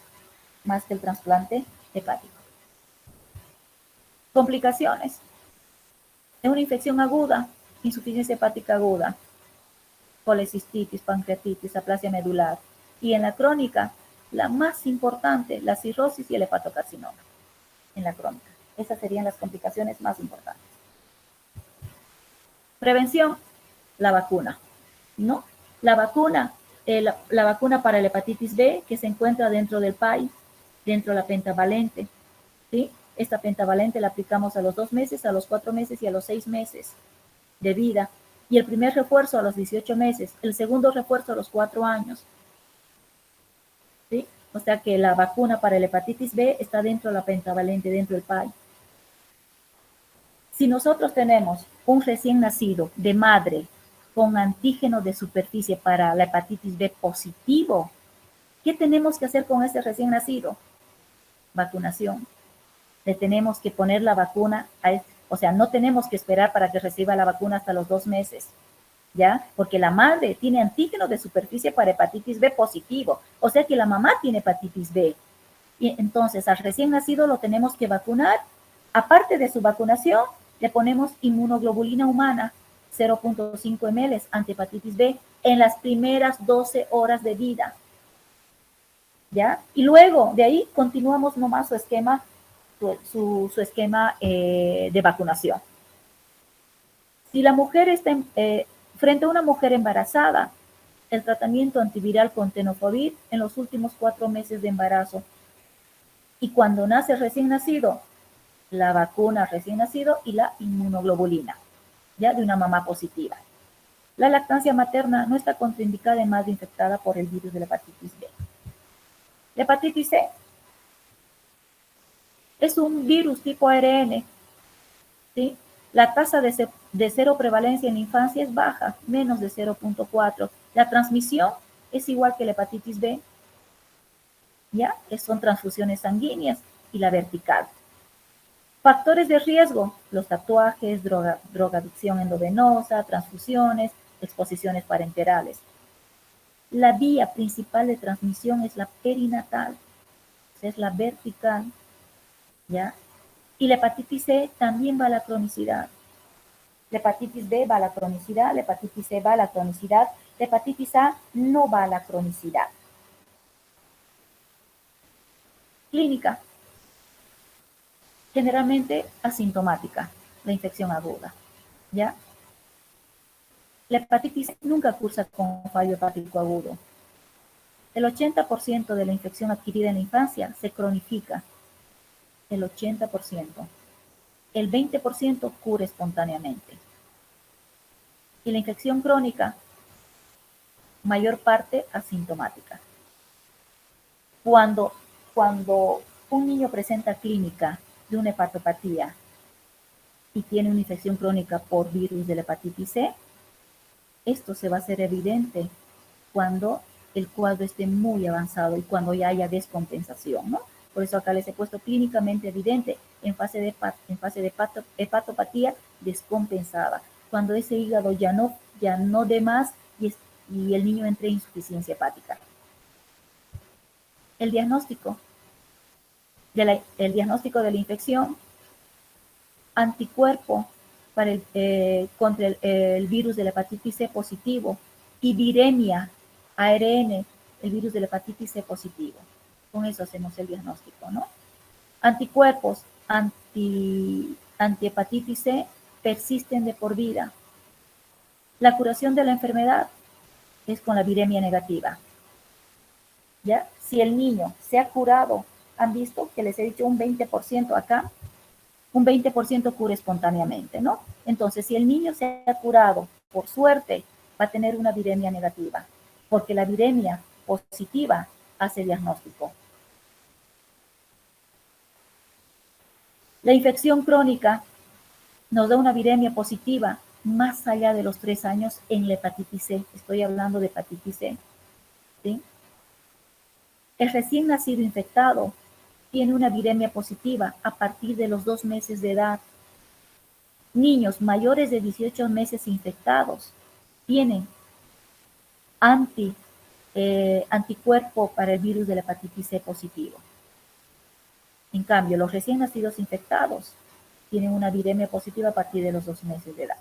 más que el trasplante hepático. Complicaciones. En una infección aguda, insuficiencia hepática aguda, colecistitis, pancreatitis, aplasia medular. Y en la crónica, la más importante, la cirrosis y el hepatocarcinoma. En la crónica. Esas serían las complicaciones más importantes. Prevención, la vacuna, ¿no? La vacuna para la hepatitis B, que se encuentra dentro del PAI, dentro de la pentavalente, ¿sí? Esta pentavalente la aplicamos a los 2 meses, a los 4 meses y a los 6 meses de vida. Y el primer refuerzo a los 18 meses, el segundo refuerzo a los 4 años. ¿Sí? O sea que la vacuna para la hepatitis B está dentro de la pentavalente, dentro del PAI. Si nosotros tenemos un recién nacido de madre con antígeno de superficie para la hepatitis B positivo, ¿qué tenemos que hacer con ese recién nacido? Vacunación. Le tenemos que poner la vacuna, o sea, no tenemos que esperar para que reciba la vacuna hasta los 2 meses, ¿ya? Porque la madre tiene antígeno de superficie para hepatitis B positivo, o sea que la mamá tiene hepatitis B. Y entonces al recién nacido lo tenemos que vacunar. Aparte de su vacunación, le ponemos inmunoglobulina humana, 0.5 ml ante hepatitis B en las primeras 12 horas de vida. ¿Ya? Y luego de ahí continuamos nomás su esquema, su esquema de vacunación. Si la mujer está frente a una mujer embarazada, el tratamiento antiviral con tenofovir en los últimos 4 meses de embarazo. Y cuando nace recién nacido, la vacuna recién nacido y la inmunoglobulina, ya de una mamá positiva. La lactancia materna no está contraindicada en madre infectada por el virus de la hepatitis B. La hepatitis C es un virus tipo ARN, ¿sí? La tasa de cero prevalencia en la infancia es baja, menos de 0.4. La transmisión es igual que la hepatitis B, ¿ya? Que son transfusiones sanguíneas y la vertical. Factores de riesgo, los tatuajes, drogadicción endovenosa, transfusiones, exposiciones parenterales. La vía principal de transmisión es la perinatal, es la vertical, ¿ya? Y la hepatitis C también va a la cronicidad. La hepatitis B va a la cronicidad, la hepatitis C va a la cronicidad, la hepatitis A no va a la cronicidad. Clínica, generalmente asintomática, la infección aguda, ¿ya? La hepatitis nunca cursa con fallo hepático agudo. El 80% de la infección adquirida en la infancia se cronifica. El 80%. El 20% cura espontáneamente. Y la infección crónica, mayor parte asintomática. Cuando, cuando un niño presenta clínica de una hepatopatía y tiene una infección crónica por virus de la hepatitis C, esto se va a hacer evidente cuando el cuadro esté muy avanzado y cuando ya haya descompensación, ¿no? Por eso acá les he puesto clínicamente evidente en fase de hepatopatía descompensada, cuando ese hígado ya no dé más y el niño entre en insuficiencia hepática. El diagnóstico de la infección, anticuerpo contra el virus de la hepatitis C positivo y viremia ARN, el virus de la hepatitis C positivo. Con eso hacemos el diagnóstico, ¿no? Anticuerpos anti-hepatitis C persisten de por vida. La curación de la enfermedad es con la viremia negativa. ¿Ya? Si el niño se ha curado, han visto que les he dicho un 20% acá, un 20% cura espontáneamente, ¿no? Entonces, si el niño se ha curado, por suerte, va a tener una viremia negativa, porque la viremia positiva hace diagnóstico. La infección crónica nos da una viremia positiva más allá de los 3 años en la hepatitis C. Estoy hablando de hepatitis C, ¿sí? El recién nacido infectado tiene una viremia positiva a partir de los 2 meses de edad. Niños mayores de 18 meses infectados tienen anticuerpo para el virus de la hepatitis C positivo. En cambio, los recién nacidos infectados tienen una viremia positiva a partir de los 2 meses de edad.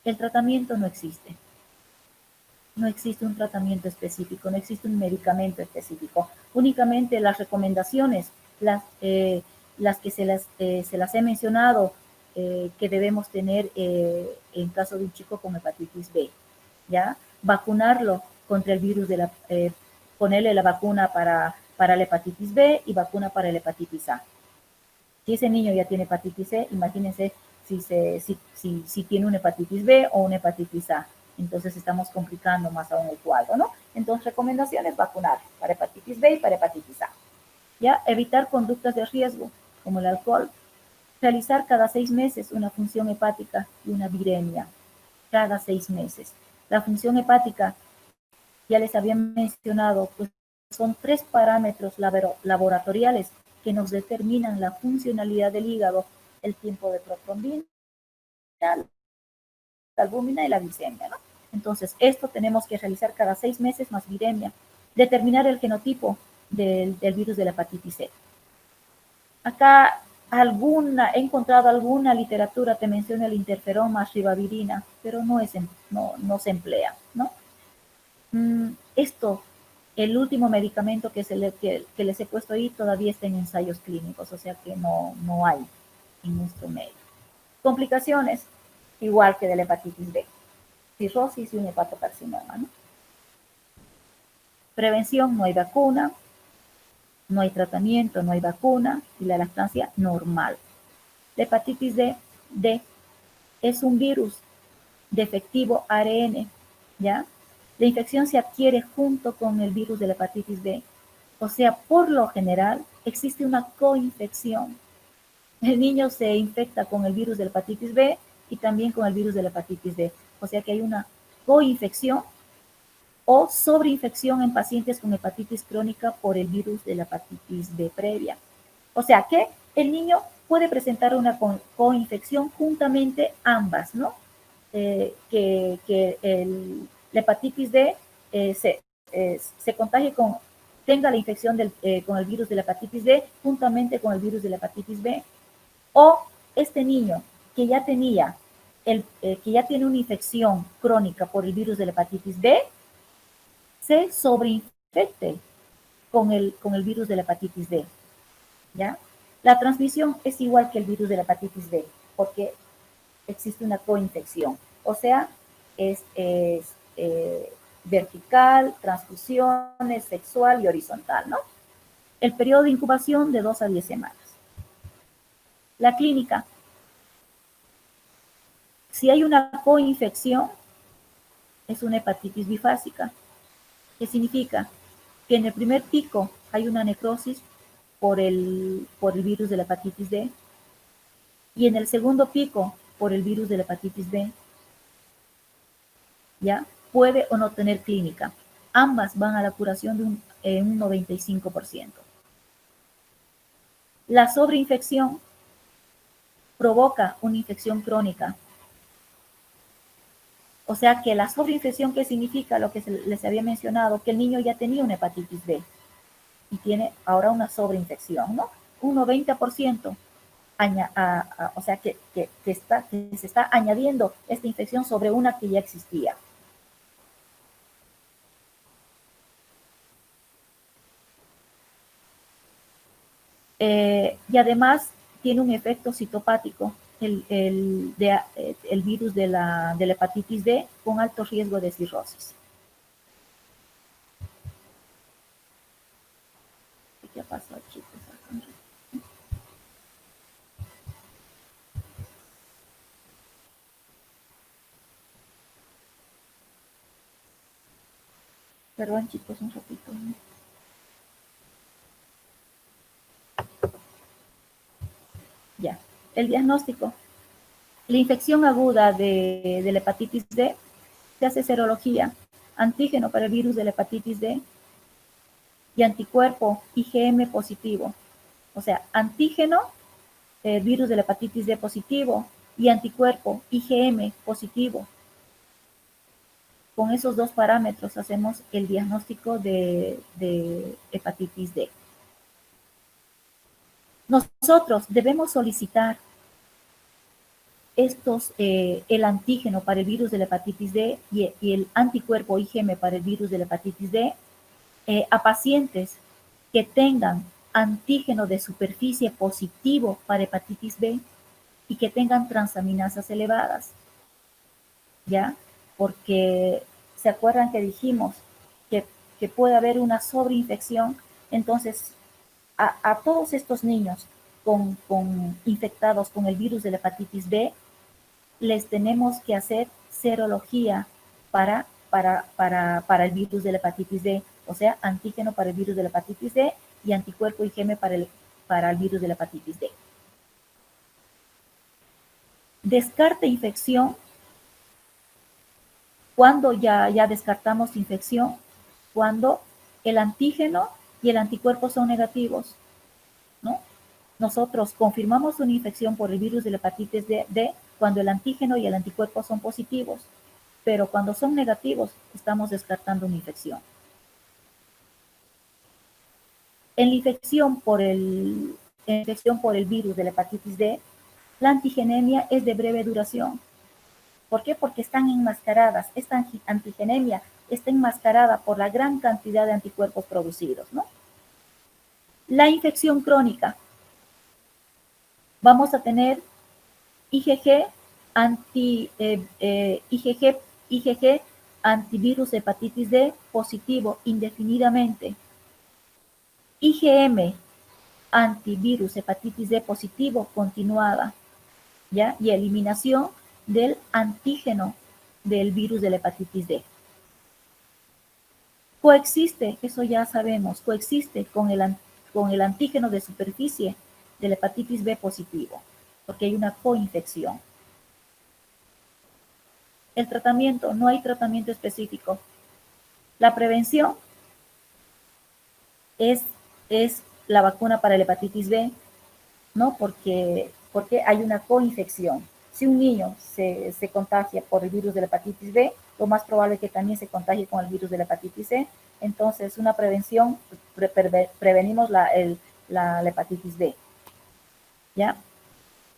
El tratamiento no existe. No existe un tratamiento específico, no existe un medicamento específico. Únicamente las recomendaciones, las que se las he mencionado, que debemos tener en caso de un chico con hepatitis B, ¿ya? Vacunarlo contra el virus ponerle la vacuna para la hepatitis B y vacuna para la hepatitis A. Si ese niño ya tiene hepatitis C, imagínense si tiene una hepatitis B o una hepatitis A. Entonces estamos complicando más aún el cuadro, ¿no? Entonces, recomendaciones, vacunar para hepatitis B y para hepatitis A. ¿Ya? Evitar conductas de riesgo, como el alcohol. Realizar cada 6 meses una función hepática y una viremia. Cada 6 meses. La función hepática, ya les había mencionado, pues son 3 parámetros laboratoriales que nos determinan la funcionalidad del hígado, el tiempo de protrombina, la albúmina y la glicemia, ¿no? Entonces, esto tenemos que realizar cada 6 meses más viremia. Determinar el genotipo del virus de la hepatitis C. Acá he encontrado alguna literatura que menciona el interferón más ribavirina, pero no se emplea, ¿no? Esto, el último medicamento que les he puesto ahí todavía está en ensayos clínicos, o sea que no hay en nuestro medio. Complicaciones, igual que de la hepatitis B, cirrosis y un hepatocarcinoma, ¿no? Prevención, no hay vacuna, no hay tratamiento, no hay vacuna y la lactancia normal. La hepatitis D es un virus defectivo ARN, ¿ya? La infección se adquiere junto con el virus de la hepatitis B. O sea, por lo general, existe una coinfección. El niño se infecta con el virus de la hepatitis B y también con el virus de la hepatitis D. O sea que hay una coinfección o sobreinfección en pacientes con hepatitis crónica por el virus de la hepatitis B previa. O sea que el niño puede presentar una coinfección juntamente ambas, ¿no? La hepatitis D se contagie tenga la infección con el virus de la hepatitis D juntamente con el virus de la hepatitis B. O este niño que ya tenía, que ya tiene una infección crónica por el virus de la hepatitis B, se sobreinfecte con el virus de la hepatitis D, ¿ya? La transmisión es igual que el virus de la hepatitis B, porque existe una coinfección, o sea, es vertical, transfusiones, sexual y horizontal, ¿no? El periodo de incubación de 2 a 10 semanas. La clínica. Si hay una coinfección, es una hepatitis bifásica. ¿Qué significa? Que en el primer pico hay una necrosis por el virus de la hepatitis D y en el segundo pico por el virus de la hepatitis B. ¿Ya? Puede o no tener clínica. Ambas van a la curación de un 95%. La sobreinfección provoca una infección crónica. O sea que la sobreinfección, ¿qué significa? Lo que les había mencionado, que el niño ya tenía una hepatitis B y tiene ahora una sobreinfección, ¿no? Un 90%. O sea que se está añadiendo esta infección sobre una que ya existía. Y además tiene un efecto citopático, el virus de la hepatitis D con alto riesgo de cirrosis. ¿Qué pasó, chicos? Perdón, chicos, un ratito. Ya. El diagnóstico. La infección aguda de la hepatitis D se hace serología, antígeno para el virus de la hepatitis D y anticuerpo IgM positivo. O sea, antígeno, virus de la hepatitis D positivo y anticuerpo IgM positivo. Con esos dos parámetros hacemos el diagnóstico de hepatitis D. Nosotros debemos solicitar el antígeno para el virus de la hepatitis D y el anticuerpo IgM para el virus de la hepatitis D a pacientes que tengan antígeno de superficie positivo para hepatitis B y que tengan transaminasas elevadas, ¿ya? Porque se acuerdan que dijimos que puede haber una sobreinfección, entonces a todos estos niños infectados con el virus de la hepatitis B, les tenemos que hacer serología para el virus de la hepatitis D, o sea, antígeno para el virus de la hepatitis D y anticuerpo IgM para el virus de la hepatitis D. Descarte infección, cuando ya descartamos infección, cuando el antígeno y el anticuerpo son negativos, ¿no? Nosotros confirmamos una infección por el virus de la hepatitis D cuando el antígeno y el anticuerpo son positivos, pero cuando son negativos estamos descartando una infección. En la infección por el virus de la hepatitis D, la antigenemia es de breve duración. ¿Por qué? Porque están enmascaradas. Esta antigenemia está enmascarada por la gran cantidad de anticuerpos producidos, ¿no? La infección crónica. Vamos a tener IgG, IgG antivirus hepatitis D positivo indefinidamente. IgM antivirus hepatitis D positivo continuada, ¿ya? Y eliminación del antígeno del virus de la hepatitis D. Coexiste, eso ya sabemos, coexiste con el antígeno de superficie de la hepatitis B positivo, porque hay una coinfección. El tratamiento, no hay tratamiento específico. La prevención es la vacuna para la hepatitis B, ¿no? Porque hay una coinfección. Si un niño se contagia por el virus de la hepatitis B, lo más probable es que también se contagie con el virus de la hepatitis C. Entonces, una prevención, prevenimos la hepatitis B, ¿ya?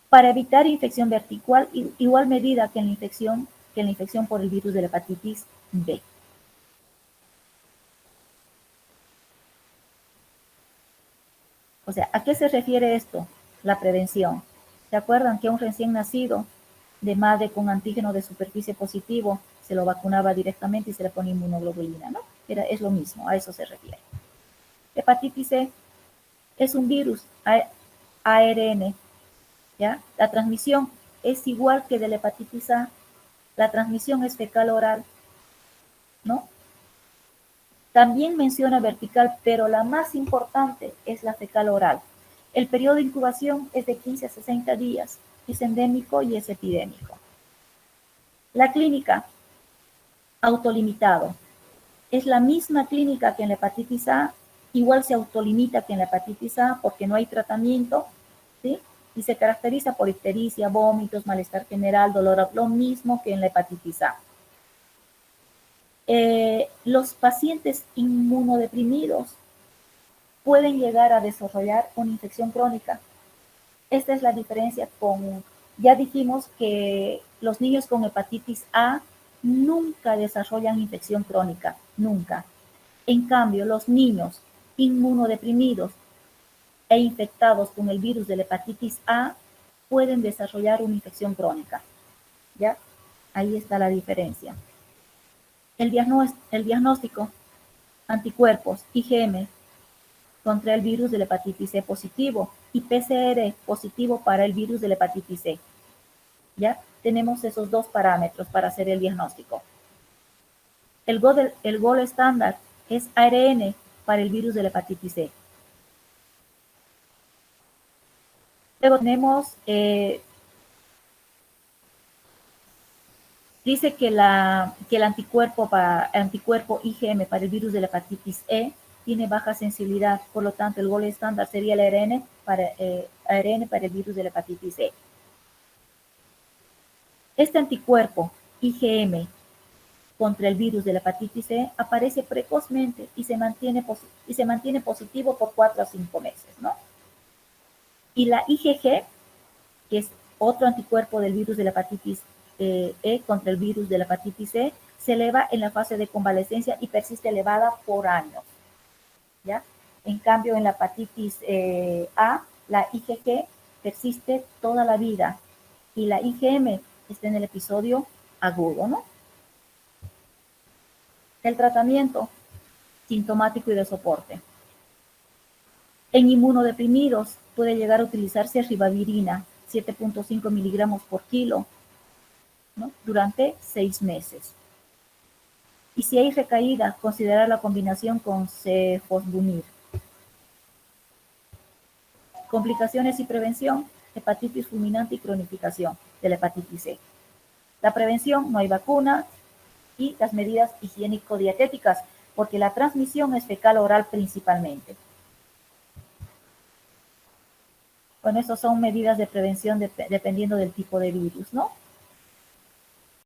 Para evitar infección vertical, igual medida que en la infección por el virus de la hepatitis B. O sea, ¿a qué se refiere esto? La prevención. ¿Se acuerdan que a un recién nacido de madre con antígeno de superficie positivo se lo vacunaba directamente y se le pone inmunoglobulina, ¿no? Es lo mismo, a eso se refiere. Hepatitis C es un virus ARN, ¿ya? La transmisión es igual que de la hepatitis A. La transmisión es fecal oral, ¿no? También menciona vertical, pero la más importante es la fecal oral. El periodo de incubación es de 15 a 60 días, es endémico y es epidémico. La clínica, autolimitado. Es la misma clínica que en la hepatitis A, igual se autolimita que en la hepatitis A porque no hay tratamiento, ¿sí? Y se caracteriza por ictericia, vómitos, malestar general, dolor, lo mismo que en la hepatitis A. Los pacientes inmunodeprimidos pueden llegar a desarrollar una infección crónica. Esta es la diferencia ya dijimos que los niños con hepatitis A nunca desarrollan infección crónica, nunca. En cambio, los niños inmunodeprimidos e infectados con el virus de la hepatitis A pueden desarrollar una infección crónica, ¿ya? Ahí está la diferencia. El diagnóstico, anticuerpos, IgM, contra el virus de la hepatitis C positivo y PCR positivo para el virus de la hepatitis C. ¿Ya? Tenemos esos dos parámetros para hacer el diagnóstico. El gold estándar es ARN para el virus de la hepatitis C. Luego tenemos, dice que el anticuerpo IgM para el virus de la hepatitis E tiene baja sensibilidad, por lo tanto el gold estándar sería el ARN para el virus de la hepatitis E. Este anticuerpo IgM contra el virus de la hepatitis C aparece precozmente y se mantiene positivo por 4 a 5 meses, ¿no? Y la IgG, que es otro anticuerpo del virus de la hepatitis E contra el virus de la hepatitis C, se eleva en la fase de convalecencia y persiste elevada por años, ¿ya? En cambio, en la hepatitis A, la IgG persiste toda la vida y la IgM está en el episodio agudo, ¿no? El tratamiento sintomático y de soporte. En inmunodeprimidos puede llegar a utilizarse ribavirina, 7.5 miligramos por kilo, ¿no? Durante 6 meses. Y si hay recaída, considerar la combinación con cefosbumir. Complicaciones y prevención, hepatitis fulminante y cronificación de la hepatitis C. La prevención, no hay vacuna, y las medidas higiénico-dietéticas, porque la transmisión es fecal-oral principalmente. Bueno, esas son medidas de prevención dependiendo del tipo de virus, ¿no?